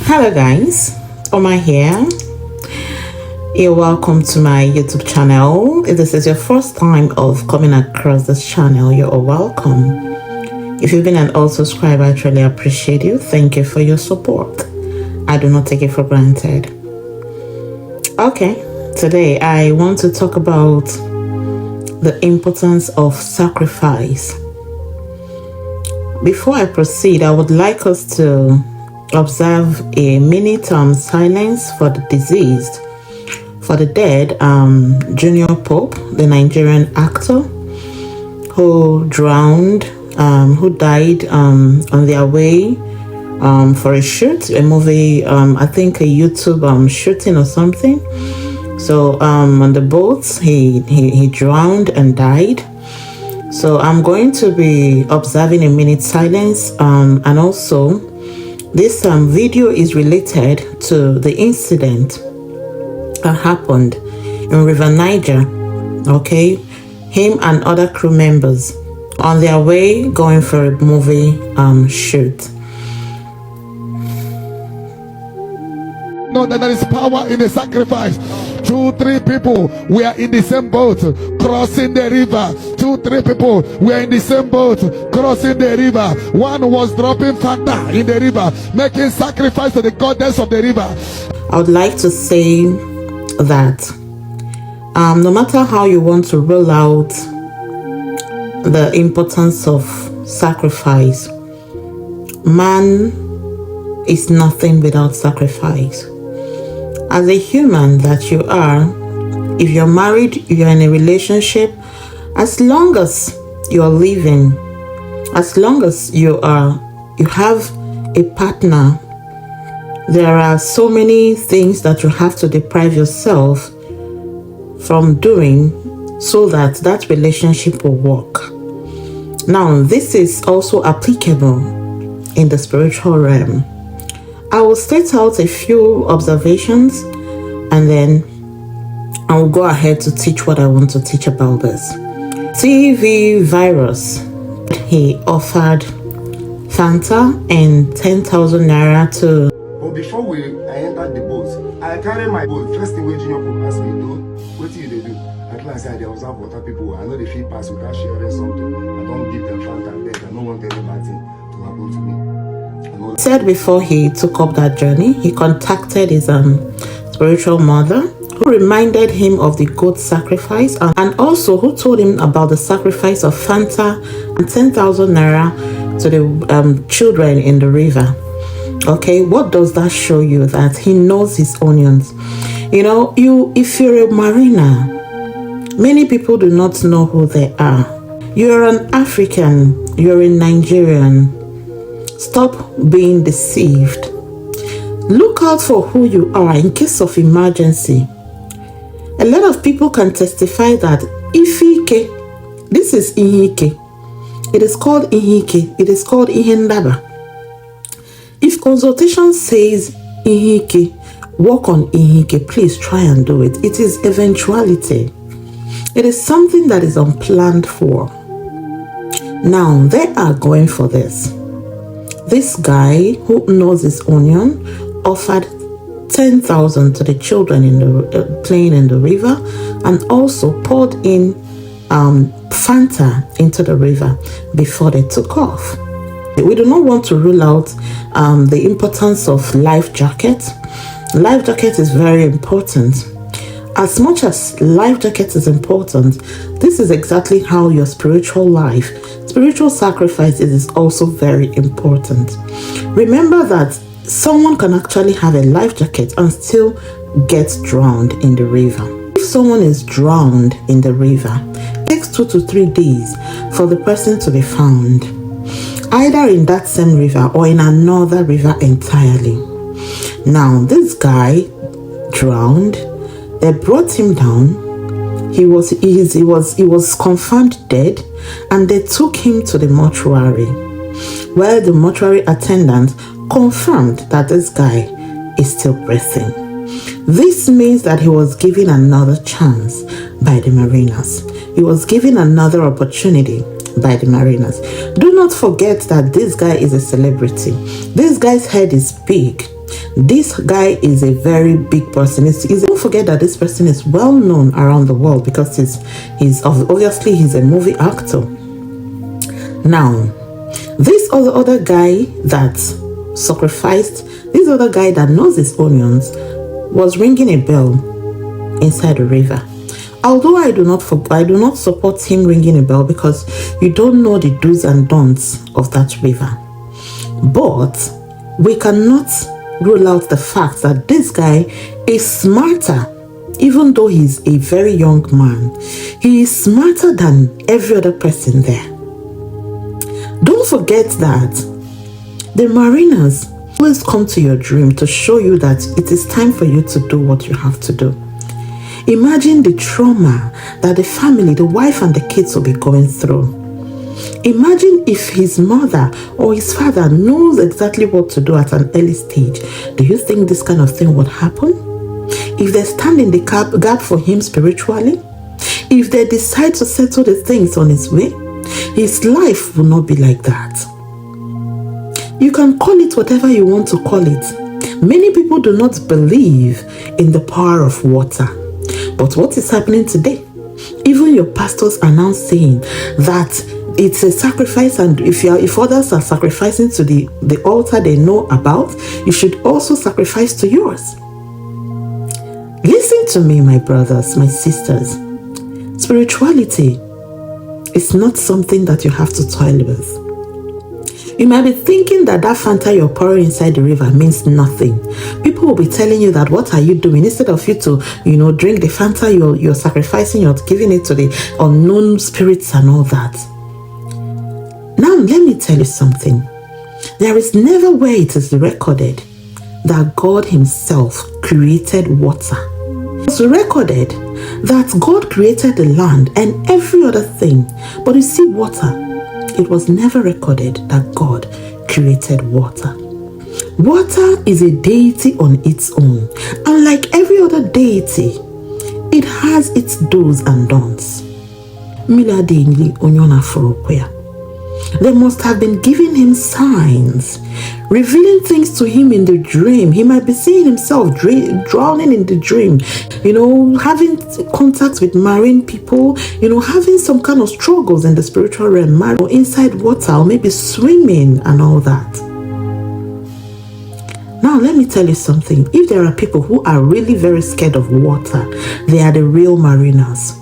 Hello guys, Oma here. You're welcome to my YouTube channel. If this is your first time of coming across this channel, you're all welcome. If you've been an old subscriber, I truly appreciate you. Thank you for your support. I do not take it for granted. Okay, today I want to talk about the importance of sacrifice. Before I proceed, I would like us to observe a minute silence for the deceased, for the dead, Jnr Pope, the Nigerian actor who drowned, who died on their way for a shoot, a movie, I think a YouTube shooting or something. So on the boat, he drowned and died. So I'm going to be observing a minute silence, and also this video is related to the incident that happened in River Niger. Okay, him and other crew members on their way going for a movie shoot. Know that there is power in the sacrifice. 2-3 people were in the same boat crossing the river. 2-3 people were in the same boat crossing the river. One was dropping Fanta in the river, making sacrifice to the goddess of the river. I would like to say that no matter how you want to roll out the importance of sacrifice, man is nothing without sacrifice. As a human that you are, if you're married, you're in a relationship, as long as you're living, as long as you have a partner, there are so many things that you have to deprive yourself from doing so that that relationship will work. Now, this is also applicable in the spiritual realm. I will state out a few observations and then I will go ahead to teach what I want to teach about this. TV virus, he offered Fanta and 10,000 naira to. But before I entered the boat, I carried my boat. First thing when Jnr Pope asked me, what do you do? At last I observe water people. I know they feel pass without sharing something. I don't give them Fanta and I don't want any bad thing to happen to me. Said before he took up that journey, he contacted his spiritual mother, who reminded him of the goat sacrifice and also who told him about the sacrifice of Fanta and 10,000 naira to the children in the river. Okay, what does that show you? That he knows his onions. You know, if you're a mariner, many people do not know who they are. You're an African, you're a Nigerian. Stop being deceived. Look out for who you are in case of emergency. A lot of people can testify that Ifike, this is Ihike. It is called Ihike. It is called Ihendaba. If consultation says Ihike, work on Ihike, please try and do it. It is eventuality. It is something that is unplanned for. Now, they are going for this. This guy who knows his onion offered 10,000 to the children in the playing in the river, and also poured in Fanta into the river before they took off. We do not want to rule out the importance of life jacket. Life jacket is very important. As much as life jacket is important, this is exactly how your spiritual life, spiritual sacrifice is also very important. Remember that someone can actually have a life jacket and still get drowned in the river. If someone is drowned in the river, it takes 2 to 3 days for the person to be found, either in that same river or in another river entirely. Now, this guy drowned. They brought him down. He was confirmed dead, and they took him to the mortuary, where the mortuary attendant confirmed that this guy is still breathing. This means that he was given another chance by the mariners. He was given another opportunity by the mariners. Do not forget that this guy is a celebrity. This guy's head is big. This guy is a very big person. Don't forget that this person is well known around the world because he's obviously a movie actor. Now, this other guy that sacrificed, this other guy that knows his onions, was ringing a bell inside the river. Although I do not support him ringing a bell because you don't know the do's and don'ts of that river. But we cannot rule out the fact that this guy is smarter, even though he's a very young man. He is smarter than every other person there. Don't forget that the mariners always come to your dream to show you that it is time for you to do what you have to do. Imagine the trauma that the family, the wife and the kids will be going through. Imagine if his mother or his father knows exactly what to do at an early stage. Do you think this kind of thing would happen? If they stand in the gap for him spiritually, if they decide to settle the things on his way, his life will not be like that. You can call it whatever you want to call it. Many people do not believe in the power of water. But what is happening today? Even your pastors are now saying that it's a sacrifice, and if others are sacrificing to the altar they know about, you should also sacrifice to yours. Listen to me, my brothers, my sisters. Spirituality is not something that you have to toil with. You might be thinking that Fanta you're pouring inside the river means nothing. People will be telling you that, what are you doing? Instead of you to, drink the Fanta, you're sacrificing, you're giving it to the unknown spirits and all that. Now, let me tell you something. There is never where it is recorded that God himself created water. It's recorded that God created the land and every other thing. But you see, water, it was never recorded that God created water. Water is a deity on its own. And like every other deity, it has its do's and don'ts. They must have been giving him signs, revealing things to him in the dream. He might be seeing himself drowning in the dream, having contact with marine people, having some kind of struggles in the spiritual realm, or inside water, or maybe swimming and all that. Now, let me tell you something. If there are people who are really very scared of water, they are the real mariners.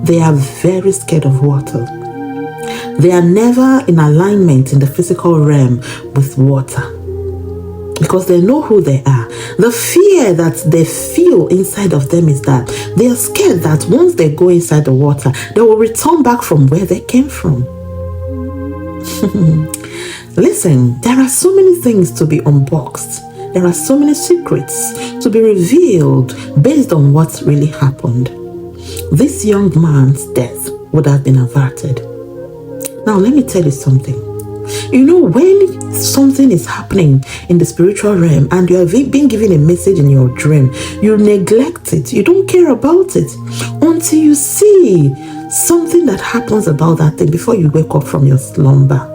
They are very scared of water. They are never in alignment in the physical realm with water because they know who they are. The fear that they feel inside of them is that they are scared that once they go inside the water, they will return back from where they came from. Listen, there are so many things to be unboxed. There are so many secrets to be revealed based on what really happened. This young man's death would have been averted. Now, let me tell you something. When something is happening in the spiritual realm and you have been given a message in your dream, you neglect it. You don't care about it until you see something that happens about that thing before you wake up from your slumber.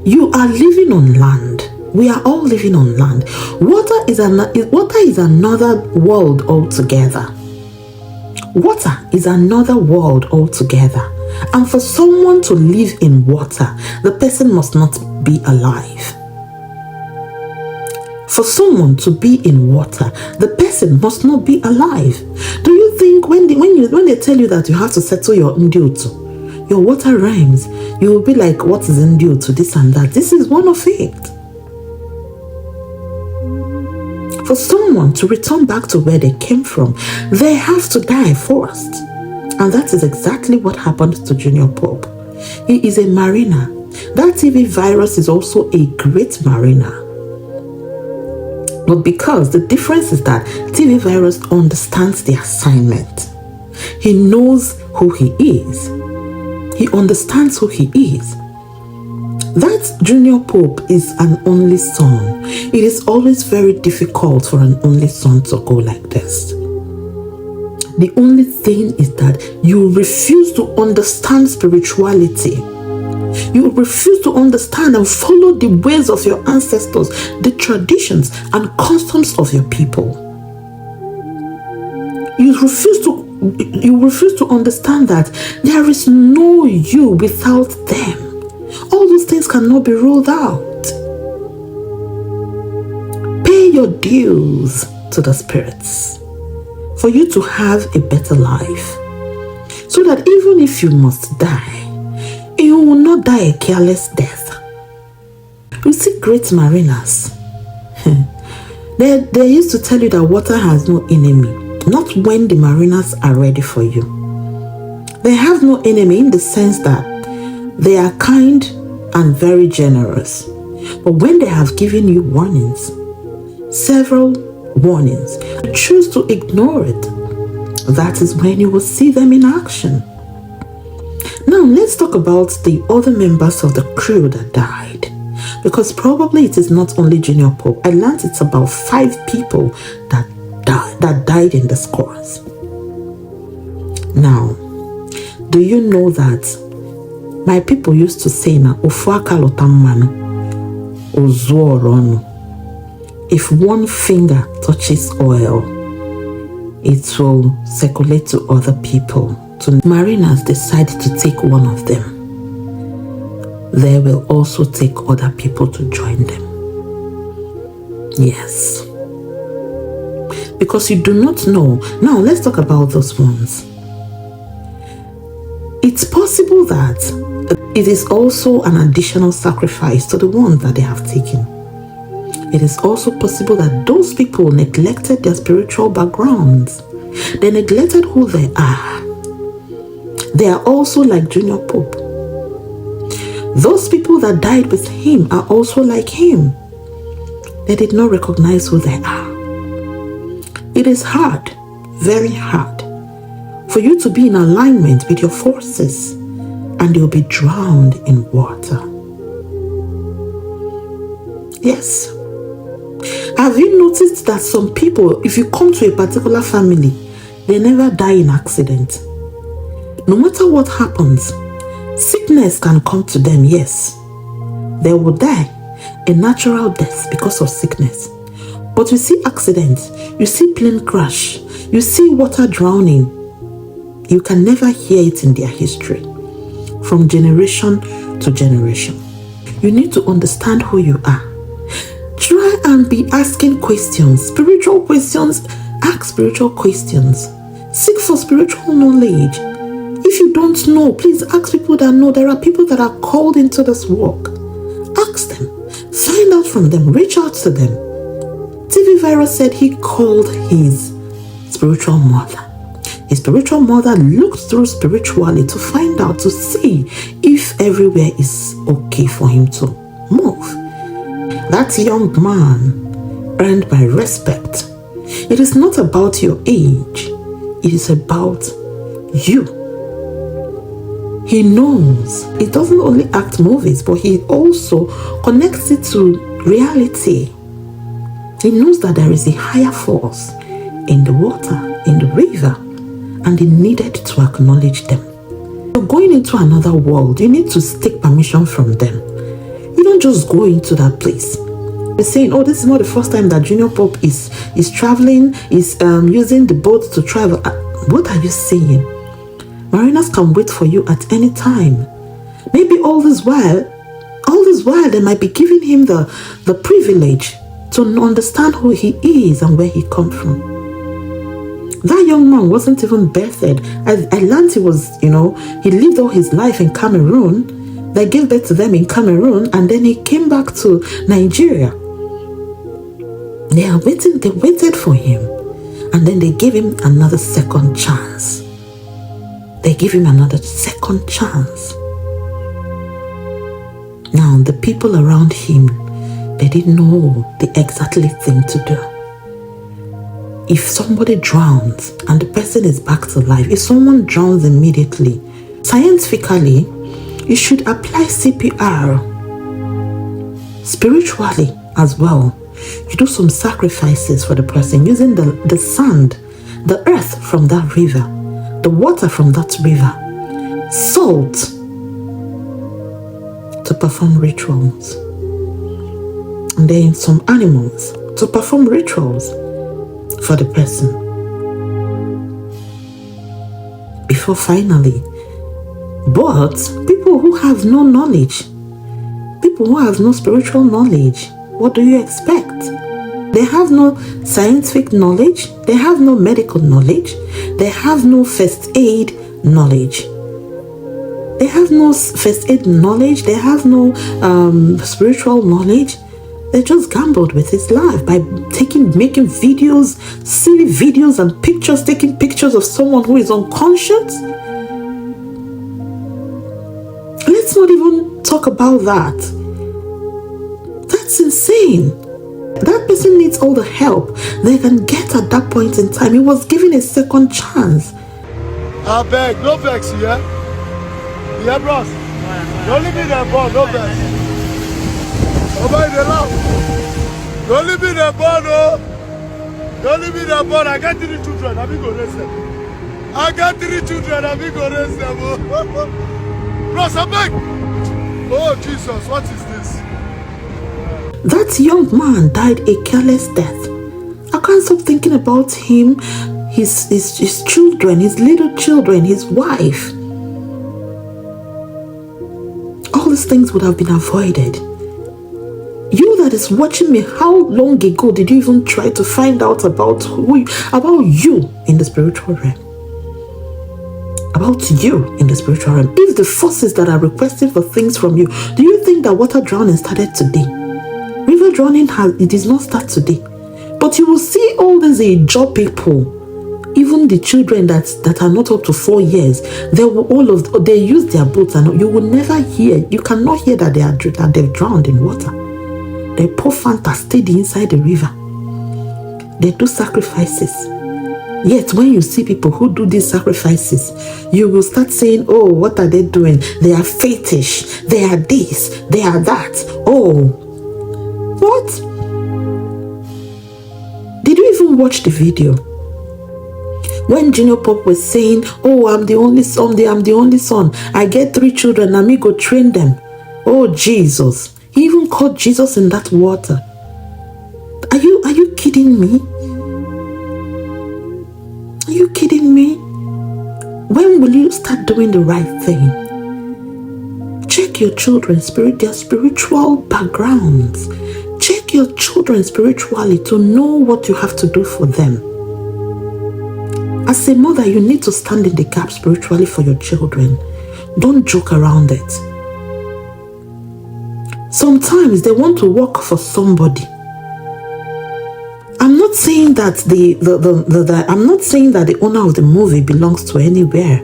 You are living on land. We are all living on land. Water is another world altogether. Water is another world altogether. And for someone to live in water, the person must not be alive. For someone to be in water, the person must not be alive. Do you think when they tell you that you have to settle your ndutu, your water rhymes, you will be like, what is ndutu, this and that? This is one of it. For someone to return back to where they came from, they have to die first. And that is exactly what happened to Jnr Pope. He is a mariner. That TV virus is also a great mariner. But because the difference is that TV virus understands the assignment. He knows who he is. He understands who he is. That Jnr Pope is an only son. It is always very difficult for an only son to go like this. The only thing is that you refuse to understand spirituality. You refuse to understand and follow the ways of your ancestors, the traditions and customs of your people. You refuse to understand that there is no you without them. All those things cannot be ruled out. Pay your dues to the spirits for you to have a better life, so that even if you must die, you will not die a careless death. You see great mariners, they used to tell you that water has no enemy, not when the mariners are ready for you. They have no enemy in the sense that they are kind and very generous. But when they have given you warnings, several warnings, you choose to ignore it, that is when you will see them in action. Now let's talk about the other members of the crew that died, because probably it is not only Jnr Pope. I learned it's about 5 people that died in the scores. Now, do you know that my people used to say na ofuaka lotamano ozuorono. If one finger touches oil, it will circulate to other people. So mariners decide to take one of them, they will also take other people to join them. Yes. Because you do not know. Now let's talk about those ones. It's possible that it is also an additional sacrifice to the ones that they have taken. It is also possible that those people neglected their spiritual backgrounds. They neglected who they are. They are also like Jnr Pope. Those people that died with him are also like him. They did not recognize who they are. It is hard, very hard, for you to be in alignment with your forces and you'll be drowned in water. Yes. Have you noticed that some people, if you come to a particular family, they never die in accident? No matter what happens, sickness can come to them, yes. They will die a natural death because of sickness. But you see accidents, you see plane crash, you see water drowning. You can never hear it in their history. From generation to generation. You need to understand who you are. Try and be asking questions, spiritual questions. Ask spiritual questions. Seek for spiritual knowledge. If you don't know, please ask people that know. There are people that are called into this work. Ask them. Find out from them. Reach out to them. TV Virus said he called his spiritual mother. His spiritual mother looked through spiritually to find out, to see if everywhere is okay for him to move. That young man earned my respect. It is not about your age. It is about you. He knows. He doesn't only act movies, but he also connects it to reality. He knows that there is a higher force in the water, in the river, and he needed to acknowledge them. You're going into another world. You need to take permission from them. You don't just go into that place. They're saying, oh, this is not the first time that Jnr Pope is traveling, is using the boat to travel. What are you saying? Mariners can wait for you at any time. Maybe all this while, they might be giving him the privilege to understand who he is and where he comes from. That young man wasn't even birthed. I learned he was, he lived all his life in Cameroon. They gave birth to them in Cameroon, and then he came back to Nigeria. They waited for him, and then they gave him another second chance. Now, the people around him, they didn't know the exactly thing to do. If somebody drowns and the person is back to life, if someone drowns immediately, scientifically, you should apply CPR. Spiritually as well, you do some sacrifices for the person using the sand, the earth from that river, the water from that river, salt. to perform rituals. And then some animals to perform rituals for the person. Before finally. But people who have no knowledge, people who have no spiritual knowledge, what do you expect? They have no scientific knowledge, they have no medical knowledge, they have no first aid knowledge. They have no first aid knowledge, they have no spiritual knowledge. They just gambled with his life by making videos, silly videos and pictures, taking pictures of someone who is unconscious. Let's not even talk about that. That's insane. That person needs all the help they can get at that point in time. He was given a second chance. I beg, no vex, yeah? Yeah, bros? Don't leave me there, bro, no vex. Nobody there now. Don't leave me there, bro, no. Don't leave me there, bro. I got 3 children, I'm going to raise them. I got 3 children, I'm going to raise them. Bros, I beg. Oh, Jesus, what is this? That young man died a careless death. I can't stop thinking about him, his children, his little children, his wife. All these things would have been avoided. You that is watching me, how long ago did you even try to find out about you in the spiritual realm? About you in the spiritual realm. If the forces that are requesting for things from you, do you think that water drowning started today? River drowning it did not start today. But you will see all these Jnr people, even the children that are not up to 4 years, they use their boats and you will never hear, you cannot hear that they've drowned in water. They pour Fanta steady inside the river. They do sacrifices. Yet when you see people who do these sacrifices, you will start saying, oh, what are they doing? They are fetish. They are this. They are that. Oh, what? Did you even watch the video? When Jnr Pope was saying, oh, I'm the only son. I get 3 children. Let me go train them. Oh, Jesus. He even caught Jesus in that water. Are you kidding me? Are you kidding me? When will you start doing the right thing? Check your children's their spiritual backgrounds. Check your children spiritually to know what you have to do for them. As a mother, you need to stand in the gap spiritually for your children. Don't joke around it. Sometimes they want to work for somebody. I'm not saying that I'm not saying that the owner of the movie belongs to anywhere,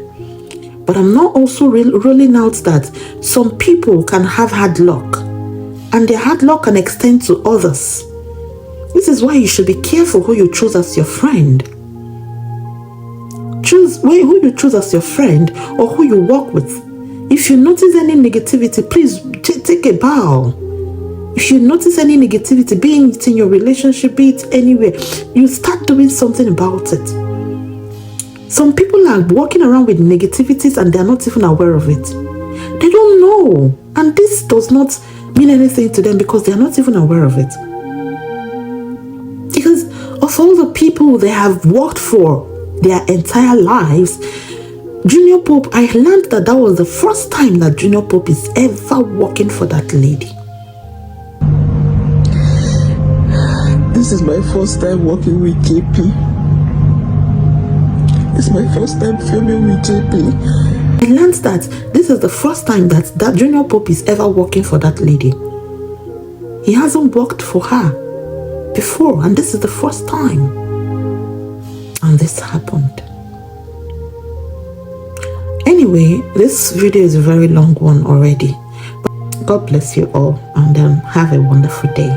but I'm not also ruling out that some people can have hard luck, and their hard luck can extend to others. This is why you should be careful who you choose as your friend. Choose who you choose as your friend or who you work with. If you notice any negativity, please take a bow. If you notice any negativity, be it in your relationship, be it anywhere, you start doing something about it. Some people are walking around with negativities and they're not even aware of it. They don't know. And this does not mean anything to them because they're not even aware of it. Because of all the people they have worked for their entire lives, Jnr Pope, I learned that was the first time that Jnr Pope is ever working for that lady. This is my first time working with JP. It's my first time filming with JP. I learned that this is the first time that Jnr Pope is ever working for that lady. He hasn't worked for her before, and this is the first time. And this happened. Anyway, this video is a very long one already. God bless you all, and have a wonderful day.